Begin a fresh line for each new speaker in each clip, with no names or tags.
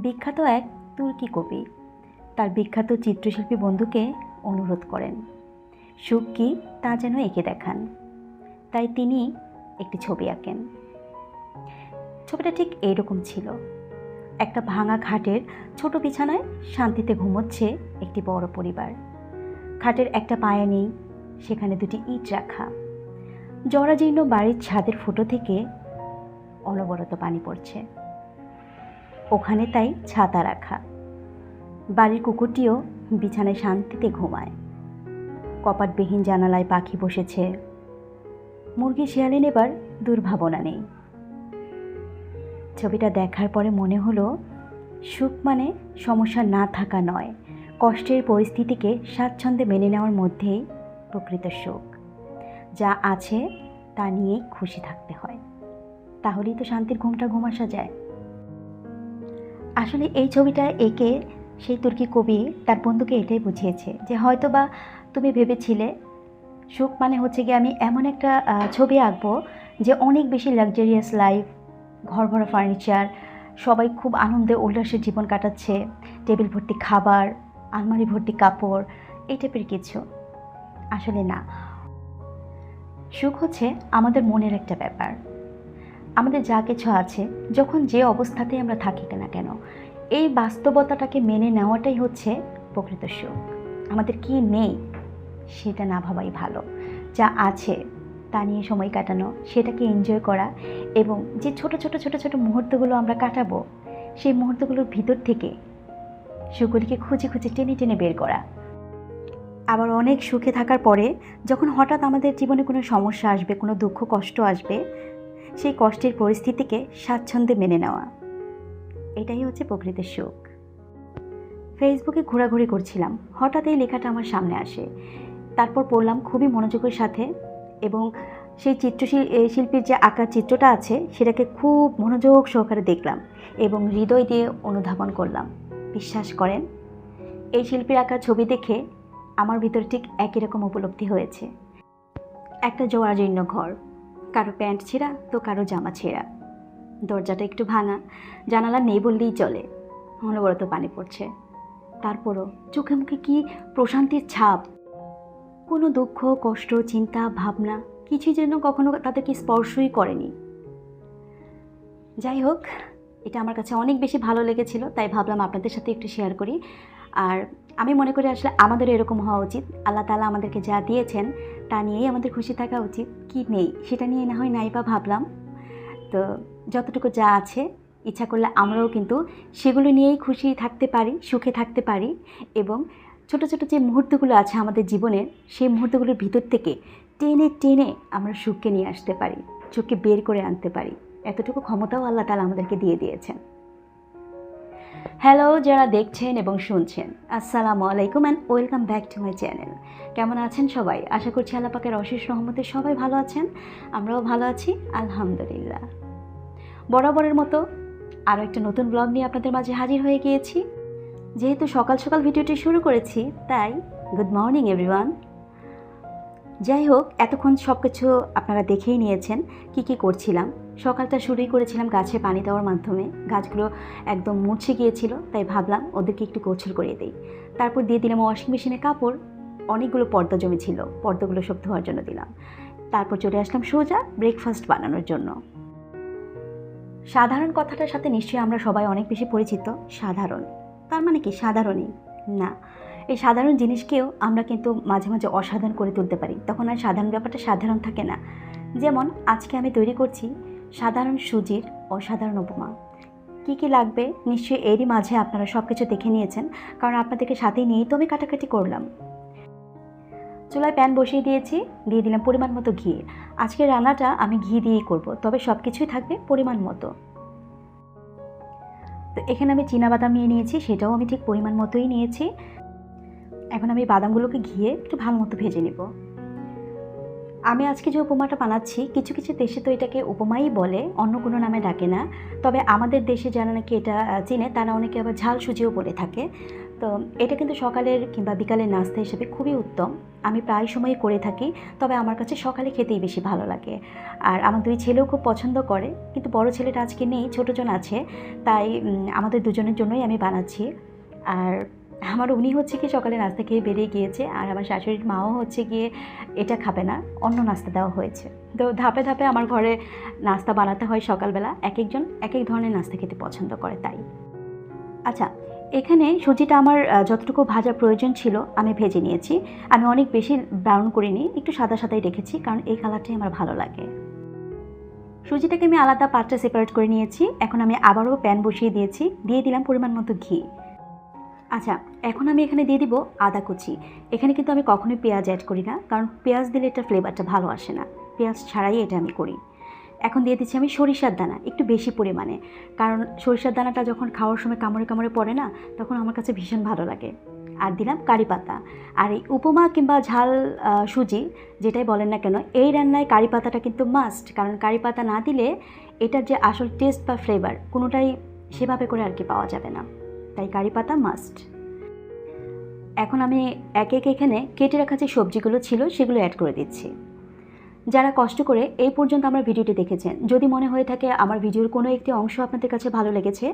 বিখ্যাত এক তুর্কি কবি তার বিখ্যাত চিত্রশিল্পী বন্ধুকে অনুরোধ করেন সুখ কী তা যেন এঁকে দেখান। তাই তিনি একটি ছবি আঁকেন। ছবিটা ঠিক এইরকম ছিল। একটা ভাঙা খাটের ছোট বিছানায় শান্তিতে ঘুমোচ্ছে একটি বড় পরিবার। খাটের একটা পায়ে নেই, সেখানে দুটি ইট রাখা। জরাজীর্ণ বাড়ির ছাদের ফুটো থেকে অনবরত পানি পড়ছে। ওখানে তাই ছাতা রাখা। বাড়ির কুকুরটিও বিছানায় শান্তিতে ঘুমায়। কপাটবিহীন জানালায় পাখি বসেছে। মুরগি শিয়ালে নেবার দুর্ভাবনা নেই। ছবিটা দেখার পরে মনে হলো সুখ মানে সমস্যা না থাকা নয়, কষ্টের পরিস্থিতিকে স্বাচ্ছন্দ্যে মেনে নেওয়ার মধ্যেই প্রকৃত সুখ। যা আছে তা নিয়েই খুশি থাকতে হয়, তাহলেই তো শান্তির ঘুমটা ঘুম আসা যায়। আসলে এই ছবিটা এঁকে সেই তুর্কি কবি তার বন্ধুকে এটাই বুঝিয়েছে যে হয়তো বা তুমি ভেবেছিলে সুখ মানে হচ্ছে গিয়ে আমি এমন একটা ছবি আঁকবো যে অনেক বেশি লাক্সারিয়াস লাইফ, ঘর ভরা ফার্নিচার, সবাই খুব আনন্দে উল্লাসের জীবন কাটাচ্ছে, টেবিল ভর্তি খাবার, আলমারি ভর্তি কাপড়, এই টাইপের কিছু। আসলে না, সুখ হচ্ছে আমাদের মনের একটা ব্যাপার। আমাদের যা কিছু আছে, যখন যে অবস্থাতেই আমরা থাকি না কেন, এই বাস্তবতাটাকে মেনে নেওয়াটাই হচ্ছে প্রকৃত সুখ। আমাদের কি নেই সেটা না ভাবাই ভালো। যা আছে তা নিয়ে সময় কাটানো, সেটাকে এনজয় করা, এবং যে ছোট ছোট ছোট ছোট মুহূর্তগুলো আমরা কাটাবো, সেই মুহূর্তগুলোর ভিতর থেকে সুখগুলিকে খুঁজে খুঁজে টেনে টেনে বের করা। আবার অনেক সুখে থাকার পরে যখন হঠাৎ আমাদের জীবনে কোনো সমস্যা আসবে, কোনো দুঃখ কষ্ট আসবে, সেই কষ্টের পরিস্থিতিকে স্বাচ্ছন্দ্যে মেনে নেওয়া, এটাই হচ্ছে প্রকৃত সুখ। ফেসবুকে ঘোরাঘুরি করছিলাম, হঠাৎ এই লেখাটা আমার সামনে আসে। তারপর পড়লাম খুবই মনোযোগের সাথে, এবং সেই শিল্পীর যে আঁকা চিত্রটা আছে সেটাকে খুব মনোযোগ সহকারে দেখলাম এবং হৃদয় দিয়ে অনুধাবন করলাম। বিশ্বাস করেন, এই শিল্পীর আঁকা ছবি দেখে আমার ভিতরে ঠিক একই রকম উপলব্ধি হয়েছে। একটা জরাজীর্ণ ঘর, কারো প্যান্ট ছেঁড়া তো কারো জামা ছেঁড়া, দরজাটা একটু ভাঙা, জানালা নেই বললেই চলে, অনবরত পানি পড়ছে। তারপরও চোখে মুখে কি প্রশান্তির ছাপ। কোনো দুঃখ কষ্ট চিন্তা ভাবনা কিছুই যেন কখনো তাদেরকে স্পর্শই করেনি। যাই হোক, এটা আমার কাছে অনেক বেশি ভালো লেগেছিল, তাই ভাবলাম আপনাদের সাথে একটু শেয়ার করি। আর আমি মনে করি আসলে আমাদেরও এরকম হওয়া উচিত। আল্লাহ তাআলা আমাদেরকে যা দিয়েছেন তা নিয়েই আমাদের খুশি থাকা উচিত। কি নেই সেটা নিয়ে না হয় নাই বা ভাবলাম, তো যতটুকু যা আছে ইচ্ছা করলে আমরাও কিন্তু সেগুলো নিয়েই খুশি থাকতে পারি, সুখে থাকতে পারি, এবং ছোট ছোট যে মুহূর্তগুলো আছে আমাদের জীবনের, সেই মুহূর্তগুলোর ভিতর থেকে টেনে টেনে আমরা সুখকে নিয়ে আসতে পারি, সুখকে বের করে আনতে পারি। এতটুকু ক্ষমতাও আল্লাহ তাআলা আমাদেরকে দিয়ে দিয়েছেন। হ্যালো যারা দেখছেন এবং শুনছেন, আসসালামু আলাইকুম and welcome back to my channel. কেমন আছেন সবাই? আশা করছি আল্লাহ পাকের অশেষ রহমতে সবাই ভালো আছেন, আমরাও ভালো আছি আলহামদুলিল্লাহ। বরাবরের মতো আরও একটা নতুন ব্লগ নিয়ে আপনাদের মাঝে হাজির হয়ে গিয়েছি। যেহেতু সকাল সকাল ভিডিওটি শুরু করেছি, তাই গুড মর্নিং এভরিওয়ান। যাই হোক, এতক্ষণ সব কিছু আপনারা দেখেই নিয়েছেন কি কি করছিলাম। সকালটা শুরুই করেছিলাম গাছে পানি দেওয়ার মাধ্যমে। গাছগুলো একদম মুছে গিয়েছিল, তাই ভাবলাম ওদেরকে একটু গোছল করিয়ে দিই। তারপর দিয়ে দিলাম ওয়াশিং মেশিনে কাপড়, অনেকগুলো পর্দা জমেছিল, পর্দাগুলো সব ধোয়ার জন্য দিলাম। তারপর চলে আসলাম সোজা ব্রেকফাস্ট বানানোর জন্য। সাধারণ কথাটার সাথে নিশ্চয়ই আমরা সবাই অনেক বেশি পরিচিত। সাধারণ তার মানে কি? সাধারণই না, এই সাধারণ জিনিসকেও আমরা কিন্তু মাঝে মাঝে অসাধারণ করে তুলতে পারি। তখন আর সাধারণ ব্যাপারটা সাধারণ থাকে না। যেমন আজকে আমি তৈরি করছি সাধারণ সুজির অসাধারণ উপমা। কী কী লাগবে নিশ্চয়ই এরই মাঝে আপনারা সব কিছু দেখে নিয়েছেন, কারণ আপনাদেরকে সাথে নিয়েই তো আমি কাটাকাটি করলাম। চুলায় প্যান বসিয়ে দিয়েছি, দিয়ে দিলাম পরিমাণ মতো ঘি। আজকের রান্নাটা আমি ঘি দিয়েই করব, তবে সব কিছুই থাকবে পরিমাণ মতো। তো এখানে আমি চীনাবাদাম নিয়ে নিয়েছি, সেটাও আমি ঠিক পরিমাণ মতোই নিয়েছি। এখন আমি বাদামগুলোকে ঘিয়ে একটু ভালো মতো ভেজে নেব। আমি আজকে যে উপমাটা বানাচ্ছি, কিছু কিছু দেশে তো এটাকে উপমাই বলে, অন্য কোনো নামে ডাকে না। তবে আমাদের দেশে যারা নাকি এটা চেনে তারা অনেকে আবার ঝাল সুজিও বলে থাকে। তো এটা কিন্তু সকালের কিংবা বিকালের নাস্তা হিসেবে খুবই উত্তম। আমি প্রায় সময়ই করে থাকি, তবে আমার কাছে সকালে খেতেই বেশি ভালো লাগে। আর আমার দুই ছেলেও খুব পছন্দ করে, কিন্তু বড় ছেলেটা আজকে নেই, ছোটোজন আছে, তাই আমাদের দুজনের জন্যই আমি বানাচ্ছি। আর আমার উনি হচ্ছে কি সকালে নাস্তা খেয়ে বেরিয়ে গিয়েছে, আর আমার শাশুড়ির মাও হচ্ছে গিয়ে এটা খাবে না, অন্য নাস্তা দেওয়া হয়েছে। তো ধাপে ধাপে আমার ঘরে নাস্তা বানাতে হয় সকালবেলা, এক একজন এক এক ধরনের নাস্তা খেতে পছন্দ করে তাই। আচ্ছা, এখানে সুজিটা আমার যতটুকু ভাজার প্রয়োজন ছিল আমি ভেজে নিয়েছি। আমি অনেক বেশি ব্রাউন করিনি, একটু সাদা সাদাই রেখেছি, কারণ এই কালারটাই আমার ভালো লাগে। সুজিটাকে আমি আলাদা পাত্রে সেপারেট করে নিয়েছি। এখন আমি আবারও প্যান বসিয়ে দিয়েছি, দিয়ে দিলাম পরিমাণ মতো ঘি। আচ্ছা, এখন আমি এখানে দিয়ে দিব আদা কুচি। এখানে কিন্তু আমি কখনোই পেঁয়াজ অ্যাড করি না, কারণ পেঁয়াজ দিলে এটার ফ্লেভারটা ভালো আসে না, পেঁয়াজ ছাড়াই এটা আমি করি। এখন দিয়ে দিচ্ছি আমি সরিষার দানা একটু বেশি পরিমাণে, কারণ সরিষার দানাটা যখন খাওয়ার সময় কামড়ে কামড়ে পড়ে না, তখন আমার কাছে ভীষণ ভালো লাগে। আর দিলাম কারি পাতা। আর এই উপমা কিংবা ঝাল সুজি যেটাই বলেন না কেন, এই রান্নায় কারি পাতাটা কিন্তু মাস্ট, কারণ কারি পাতা না দিলে এটার যে আসল টেস্ট বা ফ্লেভার কোনোটাই সেভাবে করে আর কি পাওয়া যাবে না, তাই কারি পাতা মাস্ট। এখন আমি এক এক এখানে কেটে রাখা যে সবজিগুলো ছিল সেগুলো অ্যাড করে দিচ্ছি। যারা কষ্ট করে এই পর্যন্ত আমার ভিডিওটি দেখেছেন, যদি মনে হয়ে থাকে আমার ভিডিওর কোনো একটি অংশ আপনাদের কাছে ভালো লেগেছে,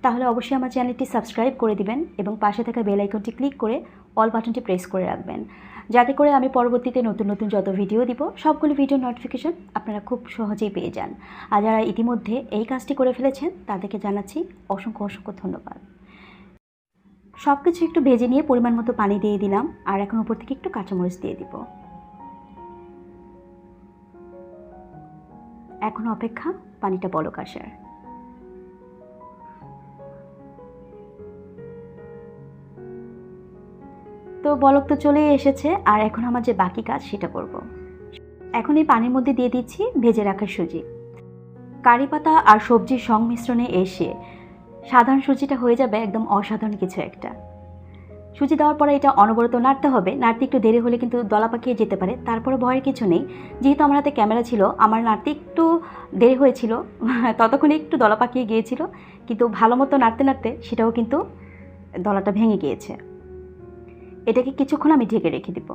তাহলে অবশ্যই আমার চ্যানেলটি সাবস্ক্রাইব করে দিবেন এবং পাশে থাকা বেল আইকনটি ক্লিক করে অল বাটনটি প্রেস করে রাখবেন, যাতে করে আমি পরবর্তীতে নতুন নতুন যত ভিডিও দিব সবগুলো ভিডিওর নোটিফিকেশন আপনারা খুব সহজেই পেয়ে যান। আর যারা ইতিমধ্যে এই কাজটি করে ফেলেছেন তাদেরকে জানাচ্ছি অসংখ্য অসংখ্য ধন্যবাদ। সব কিছু একটু ভেজে নিয়ে পরিমাণ মতো পানি দিয়ে দিলাম, আর এখন উপর থেকে একটু কাঁচামরিচ দিয়ে দিব। এখন অপেক্ষা পানিটা বলক আসার। তো বলক তো চলেই এসেছে, আর এখন আমার যে বাকি কাজ সেটা করব। এখন এই পানির মধ্যে দিয়ে দিচ্ছি ভেজে রাখা সুজি। কারি পাতা আর সবজির সংমিশ্রণে এসে সাধারণ সুজিটা হয়ে যাবে একদম অসাধারণ কিছু একটা। সুজি দেওয়ার পরে এটা অনবরত নাড়তে হবে, নাড়তে একটু দেরি হলে কিন্তু দলা পাকিয়ে যেতে পারে, তারপরে ভয়ের কিছু নেই। যেহেতু আমার হাতে ক্যামেরা ছিল, আমার নাড়তে একটু দেরি হয়েছিল, ততক্ষণে একটু দলা পাকিয়ে গিয়েছিল, কিন্তু ভালো মতো নাড়তে নাড়তে সেটাও কিন্তু দলাটা ভেঙে গিয়েছে। এটাকে কিছুক্ষণ আমি ঢেকে রেখে দিব।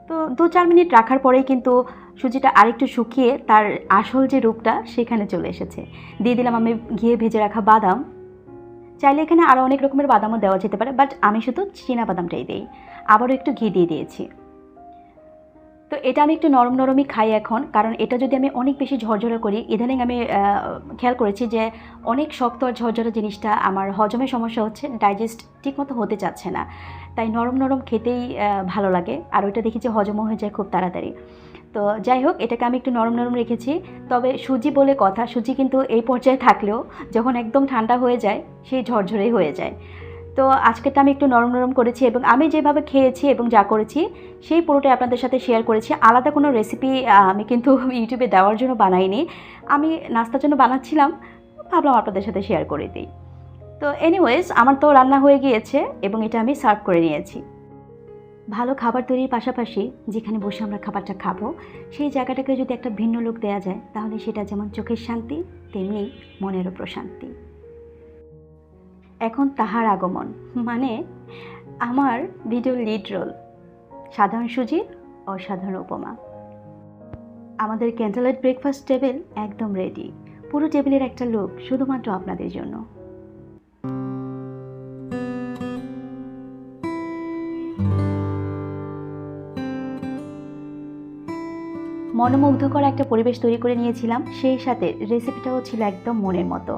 তো 2-4 মিনিট রাখার পরেই কিন্তু সুজিটা আরেকটু শুকিয়ে তার আসল যে রূপটা সেখানে চলে এসেছে। দিয়ে দিলাম আমি ঘিয়ে ভেজে রাখা বাদাম। চাইলে এখানে আরও অনেক রকমের বাদামও দেওয়া যেতে পারে, বাট আমি শুধু চীনা বাদামটাই দিই। আবারও একটু ঘি দিয়ে দিয়েছি। তো এটা আমি একটু নরম নরমই খাই এখন, কারণ এটা যদি আমি অনেক বেশি ঝরঝরে করি, ইদানিং আমি খেয়াল করেছি যে অনেক শক্ত আর ঝরঝরে জিনিসটা আমার হজমের সমস্যা হচ্ছে, ডাইজেস্ট ঠিকমতো হতে চাচ্ছে না। তাই নরম নরম খেতেই ভালো লাগে, আর ওইটা দেখি যে হজমও হয়ে যায় খুব তাড়াতাড়ি। তো যাই হোক, এটাকে আমি একটু নরম নরম রেখেছি। তবে সুজি বলে কথা, সুজি কিন্তু এই পর্যায়ে থাকলেও যখন একদম ঠান্ডা হয়ে যায় সেই ঝরঝরেই হয়ে যায়। তো আজকেরটা আমি একটু নরম নরম করেছি, এবং আমি যেভাবে খেয়েছি এবং যা করেছি সেই পুরোটাই আপনাদের সাথে শেয়ার করেছি। আলাদা কোনো রেসিপি আমি কিন্তু ইউটিউবে দেওয়ার জন্য বানাইনি, আমি নাস্তার জন্য বানাচ্ছিলাম, ভাবলাম আপনাদের সাথে শেয়ার করে দিই। তো এনিওয়েজ, আমার তো রান্না হয়ে গিয়েছে এবং এটা আমি সার্ভ করে নিয়েছি। ভালো খাবার তৈরির পাশাপাশি যেখানে বসে আমরা খাবারটা খাবো সেই জায়গাটাকে যদি একটা ভিন্ন লুক দেওয়া যায়, তাহলে সেটা যেমন চোখের শান্তি তেমনি মনেরও প্রশান্তি। এখন তাহার আগমন, মানে আমার ভিডিওর লিড রোল, সাধারণ সুজির অসাধারণ উপমা। আমাদের ক্যান্ডেল ব্রেকফাস্ট টেবিল একদম রেডি। পুরো টেবিলের একটা লুক শুধুমাত্র আপনাদের জন্য। মনোমুগ্ধকর একটা পরিবেশ তৈরি করে নিয়েছিলাম, সেই সাথে রেসিপিটাও ছিল একদম মনের মতো।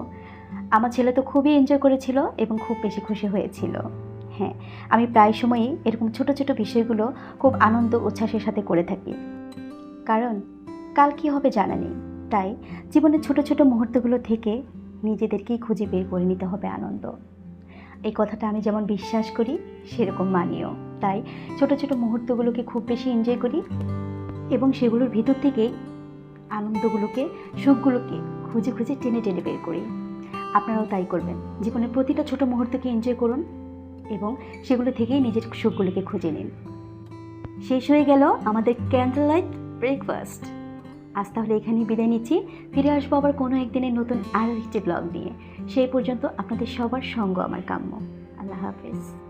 আমার ছেলে তো খুবই এনজয় করেছিল এবং খুব বেশি খুশি হয়েছিল। হ্যাঁ, আমি প্রায় সময়ই এরকম ছোট ছোট বিষয়গুলো খুব আনন্দ উচ্ছ্বাসের সাথে করে থাকি, কারণ কাল কী হবে জানা নেই। তাই জীবনের ছোট ছোট মুহূর্তগুলো থেকে নিজেদেরকেই খুঁজে বের করে নিতে হবে আনন্দ। এই কথাটা আমি যেমন বিশ্বাস করি সেরকম মানিও। তাই ছোট ছোট মুহূর্তগুলোকে খুব বেশি এনজয় করি এবং সেগুলোর ভিতর থেকেই আনন্দগুলোকে, সুখগুলোকে খুঁজে খুঁজে টেনে টেনে বের করি। আপনারাও তাই করবেন, জীবনের প্রতিটা ছোট মুহূর্তকে এনজয় করুন এবং সেগুলো থেকেই নিজের সুখগুলোকে খুঁজে নিন। শেষ হয়ে গেল আমাদের ক্যান্ডেল লাইট ব্রেকফাস্ট। আজ তাহলে এখানেই বিদায় নিচ্ছি। ফিরে আসবো আবার কোনো একদিনের নতুন আরও একটি ব্লগ নিয়ে। সেই পর্যন্ত আপনাদের সবার সঙ্গ আমার কাম্য। আল্লাহ হাফেজ।